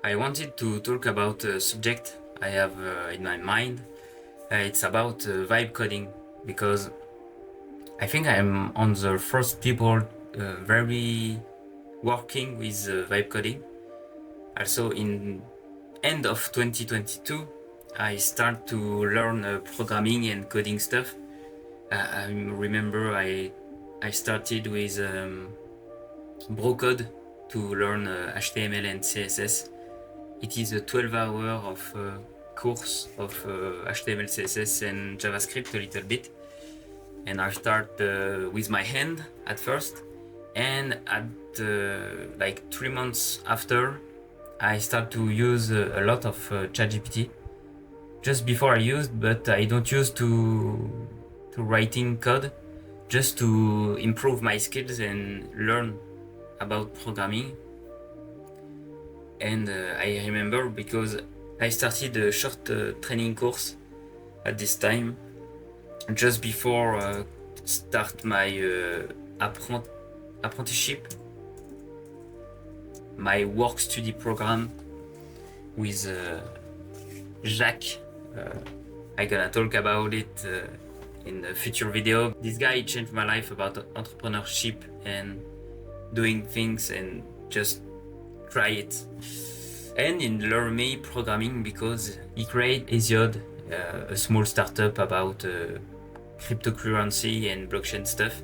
I wanted to talk about a subject I have in my mind. It's about vibe coding because I think I'm on the first people very working with vibe coding. Also, in end of 2022, I start to learn programming and coding stuff. I remember I started with Brocode to learn HTML and CSS. It is a 12-hour of course of HTML, CSS and JavaScript a little bit. And I start with my hand at first. And at like 3 months after, I start to use a lot of chatgpt. Just before I used, but I don't use to writing code, just to improve my skills and learn about programming. And I remember because I started a short training course at this time, just before start my apprenticeship, my work study program with Jacques. I gonna talk about it in the future video. This guy changed my life about entrepreneurship and doing things and just try it. And in learn me programming because he created Hesiod, a small startup about cryptocurrency and blockchain stuff.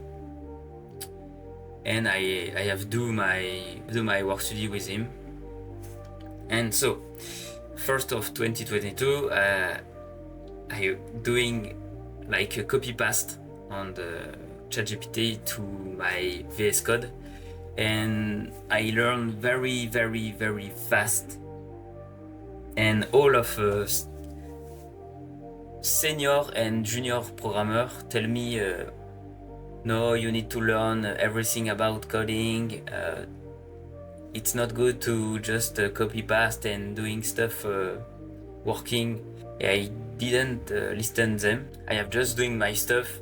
And I have do my work study with him. And so, first of 2022, I doing like a copy paste on the ChatGPT to my VS Code, and I learn very fast. And all of senior and junior programmer tell me, no, you need to learn everything about coding. It's not good to just copy paste and doing stuff working. I didn't listen them. I have just doing my stuff.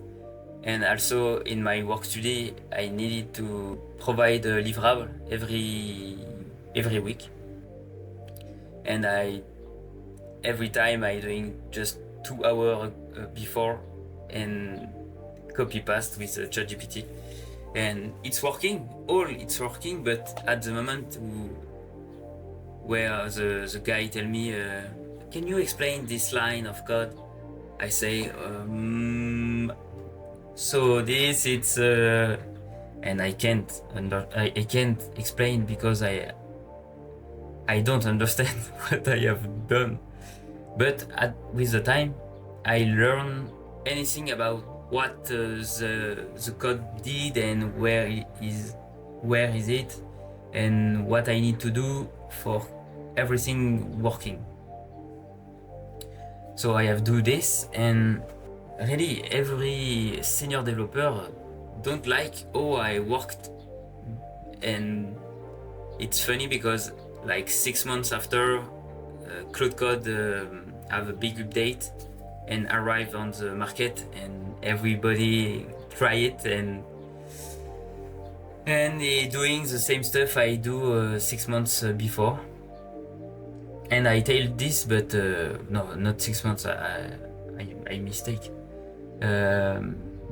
And also in my work study, I needed to provide a livrable every week. And every time I doing just 2 hours before and copy paste with ChatGPT. And it's working, but at the moment where the guy tell me, can you explain this line of code? I say, so this it's and I can't explain because I don't understand what I have done. But with the time, I learn anything about what the code did and where is it, and what I need to do for everything working. So I have do this, and really every senior developer don't like how I worked. And it's funny because like 6 months after, Claude Code have a big update and arrive on the market, and everybody try it, and doing the same stuff I do 6 months before. And I tell this, but no, not 6 months. I mistake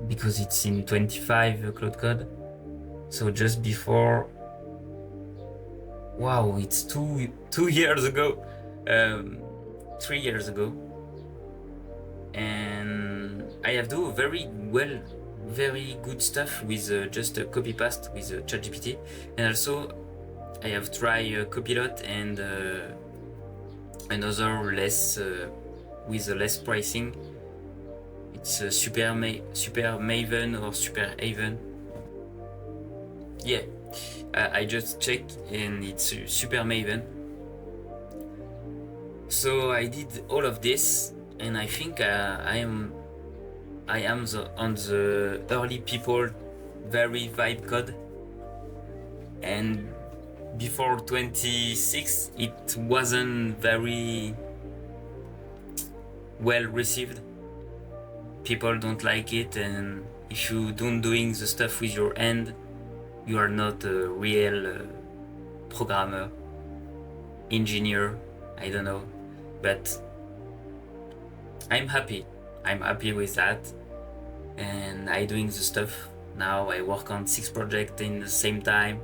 because it's in 25 Claude Code. So just before. Wow, it's 2 years ago, 3 years ago, and I have do very good stuff with just a copy paste with ChatGPT, and also I have tried Copilot and another less with less pricing. It's Super Maven or Super Haven. Yeah. I just checked and it's Super Maven. So I did all of this, and I think I am on the early people very vibe code. And before 26, it wasn't very well received. People don't like it, and if you don't doing the stuff with your hand, you are not a real programmer. engineer, I don't know, but I'm happy with that, and I doing the stuff now. I work on 6 projects in the same time,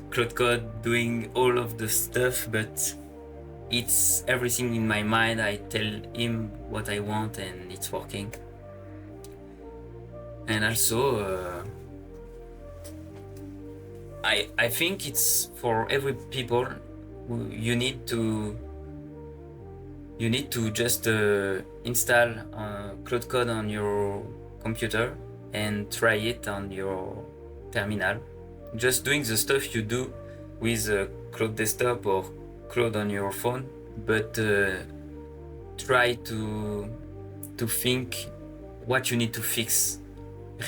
Claude Code doing all of the stuff, but it's everything in my mind. I tell him what I want and it's working. And also I think it's for every people. You need to just install Claude Code on your computer and try it on your terminal. Just doing the stuff you do with Claude Desktop or Claude on your phone, but try to think what you need to fix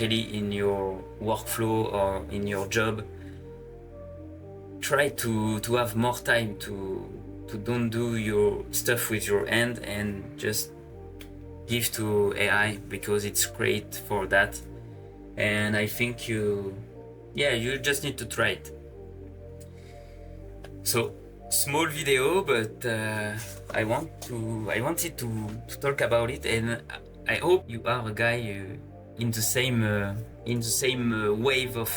really in your workflow or in your job. Try to have more time to don't do your stuff with your hand and just give to AI, because it's great for that. And I think you just need to try it. So small video, but I wanted to talk about it, and I hope you are a guy in the same wave of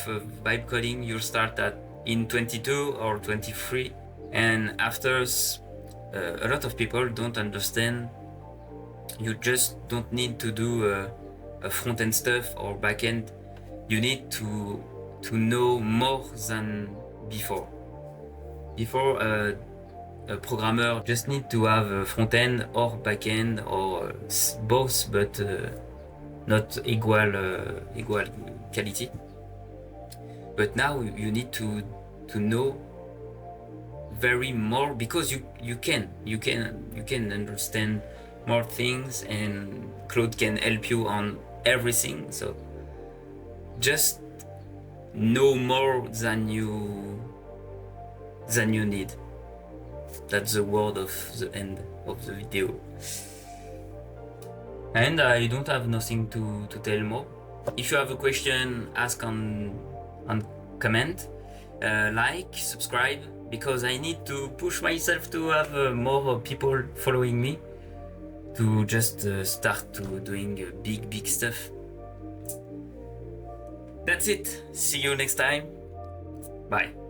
vibe coding. You start in 22 or 23, and after a lot of people don't understand. You just don't need to do a front-end stuff or back-end. You need to know more than before. Before, a programmer just need to have a front-end or back-end or both, but not equal quality. But now you need to know very more, because you can understand more things, and Claude can help you on everything. So just know more than you need. That's the word of the end of the video. And I don't have nothing to tell more. If you have a question, ask on comment, like, subscribe, because I need to push myself to have more people following me, to just start to doing big stuff. That's it. See you next time. Bye.